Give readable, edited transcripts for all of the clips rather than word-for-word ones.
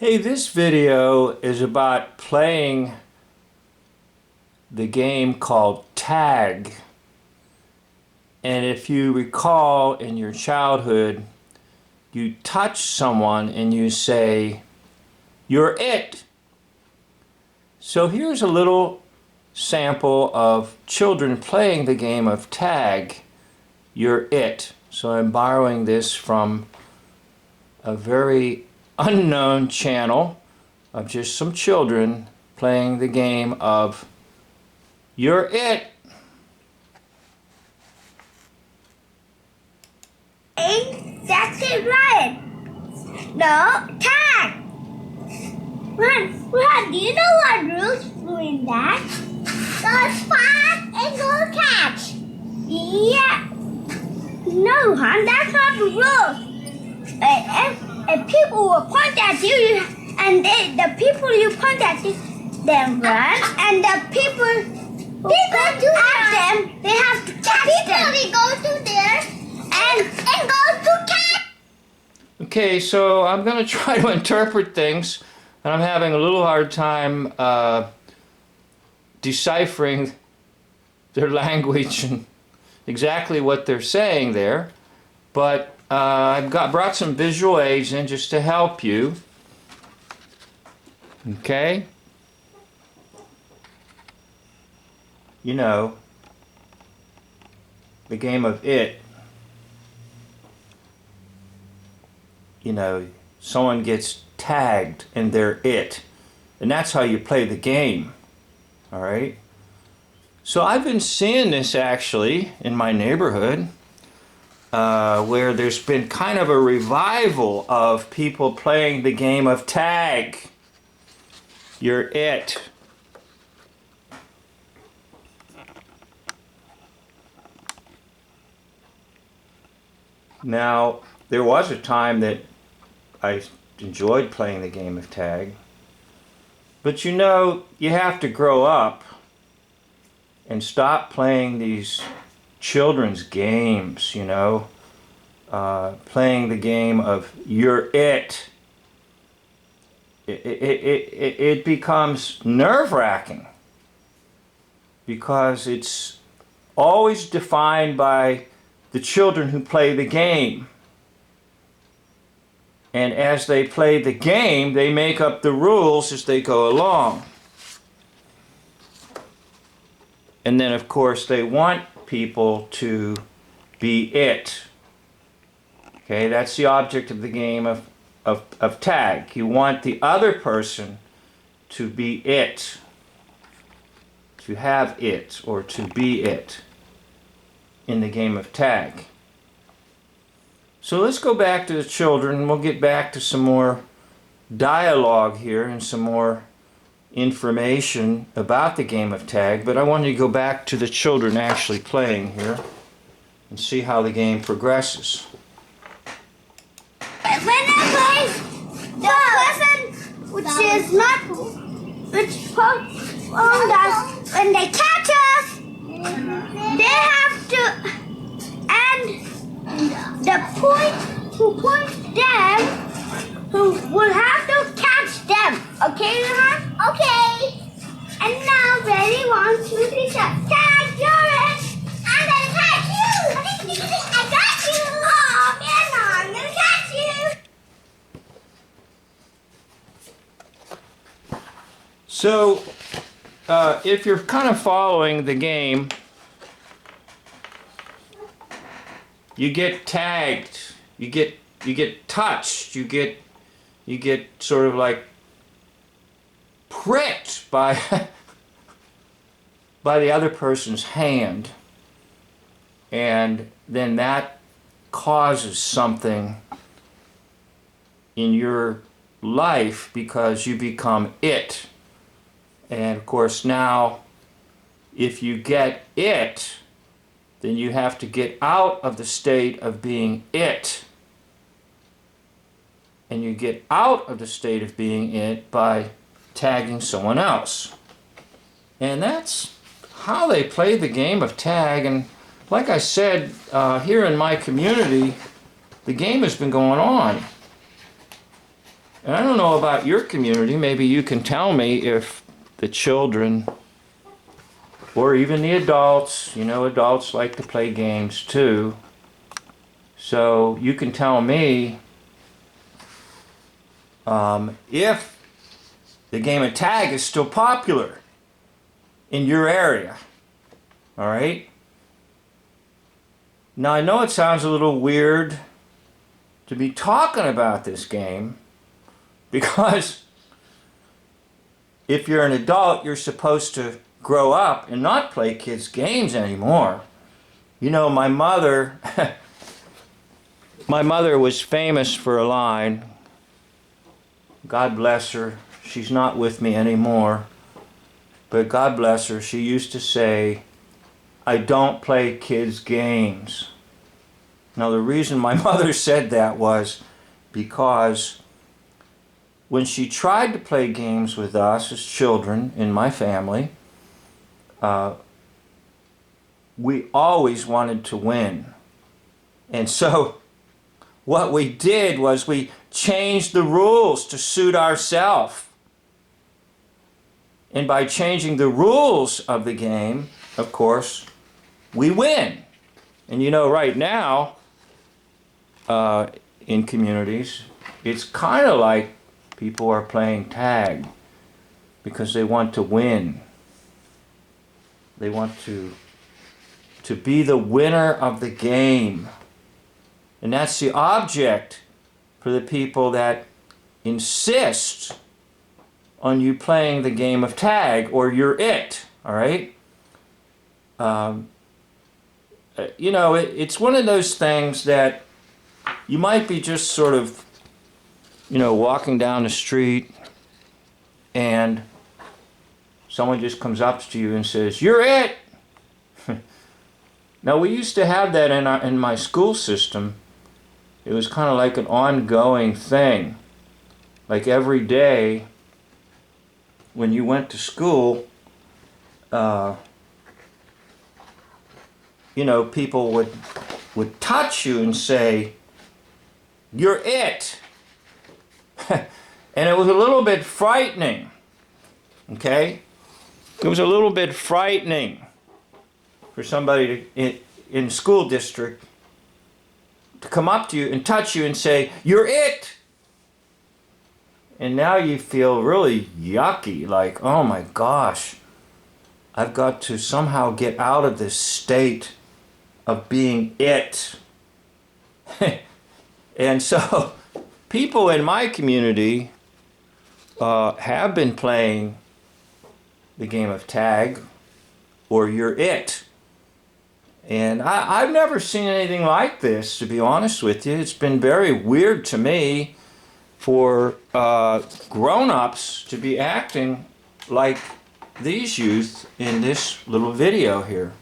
Hey, this video is about playing the game called tag. And if you recall in your childhood, you touch someone and you say, "You're it." So here's a little sample of children playing the game of tag, "You're it." So I'm borrowing this from a very unknown channel of just some children playing the game of "You're it." That's it, right? No, tag. Run, do you know what rules doing that? Go fast and go catch. Yeah. No, hon, that's not the rule. If people will point at you, and the people you point at, then run, and the people at them, they have to catch them. People go to there and go to catch. Okay, so I'm going to try to interpret things, and I'm having a little hard time deciphering their language and exactly what they're saying there. But I've brought some visual aids in just to help you. Okay? You know, the game of it. You know, someone gets tagged and they're it. And that's how you play the game. All right? So I've been seeing this actually in my neighborhood where there's been kind of a revival of people playing the game of tag. You're it. Now, there was a time that I enjoyed playing the game of tag. But you know, you have to grow up and stop playing these children's games, you know. Playing the game of "you're it." It becomes nerve-wracking because it's always defined by the children who play the game. And as they play the game, they make up the rules as they go along. And then, of course, they want people to be it. Okay, that's the object of the game of tag. You want the other person to be it, to have it, or to be it in the game of tag. So let's go back to the children, and we'll get back to some more dialogue here and some more information about the game of tag, but I wanted to go back to the children actually playing here and see how the game progresses. When I play the person which is not, which phone does, when they catch us, they have to, and the who points them, who will have to catch them. Okay, Luhan? Okay. And now, ready, 1, 2, 3, start. Tag, you're it. I'm gonna catch you. I got you. Oh, man, I'm gonna catch you. So if you're kind of following the game, you get tagged, you get touched, you get sort of like pricked by by the other person's hand, and then that causes something in your life because you become it. And of course now, if you get it, then you have to get out of the state of being it. And you get out of the state of being it by tagging someone else. And that's how they play the game of tag. And like I said, here in my community, the game has been going on. And I don't know about your community, maybe you can tell me if the children or even the adults, you know, adults like to play games too. So you can tell me if the game of tag is still popular in your area. All right? Now I know it sounds a little weird to be talking about this game because if you're an adult, you're supposed to grow up and not play kids' games anymore. You know, my mother was famous for a line. God bless her. She's not with me anymore. But God bless her. She used to say, I don't play kids' games. Now the reason my mother said that was because when she tried to play games with us as children in my family, we always wanted to win. And so what we did was we changed the rules to suit ourselves. And by changing the rules of the game, of course, we win. And you know, right now, in communities, it's kind of like people are playing tag because they want to win. They want to be the winner of the game. And that's the object for the people that insist on you playing the game of tag, or you're it, all right? You know, it's one of those things that you might be just sort of, you know, walking down the street and someone just comes up to you and says, you're it! Now, we used to have that in my school system. It was kind of like an ongoing thing. Like every day when you went to school, you know, people would touch you and say, you're it. And it was a little bit frightening. Okay? It was a little bit frightening for somebody in school district to come up to you and touch you and say, you're it. And now you feel really yucky, like, oh my gosh, I've got to somehow get out of this state of being it. And so people in my community have been playing the game of tag, or you're it. And I've never seen anything like this, to be honest with you. It's been very weird to me for grown-ups to be acting like these youth in this little video here.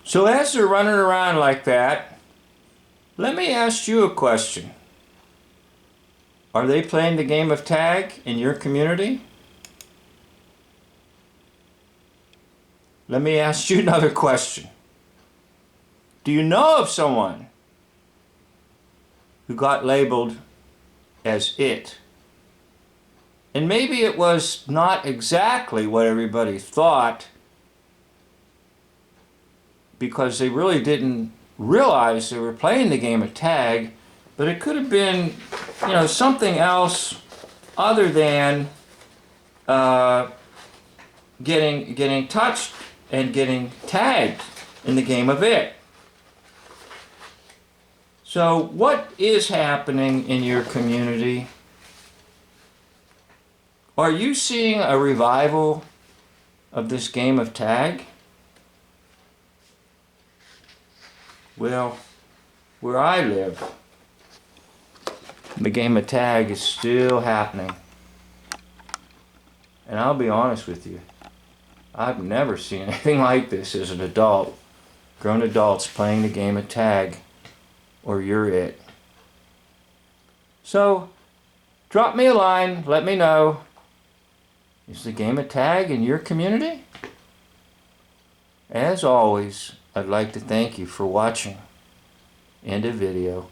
So as they're running around like that, let me ask you a question. Are they playing the game of tag in your community? Let me ask you another question. Do you know of someone who got labeled as it? And maybe it was not exactly what everybody thought, because they really didn't realize they were playing the game of tag, but it could have been, you know, something else other than getting touched and getting tagged in the game of it. So what is happening in your community? Are you seeing a revival of this game of tag? Well, where I live, The game of tag is still happening. And I'll be honest with you, I've never seen anything like this as an adult. Grown adults playing the game of tag, or you're it. So, drop me a line, let me know. Is the game of tag in your community? As always, I'd like to thank you for watching. End of video.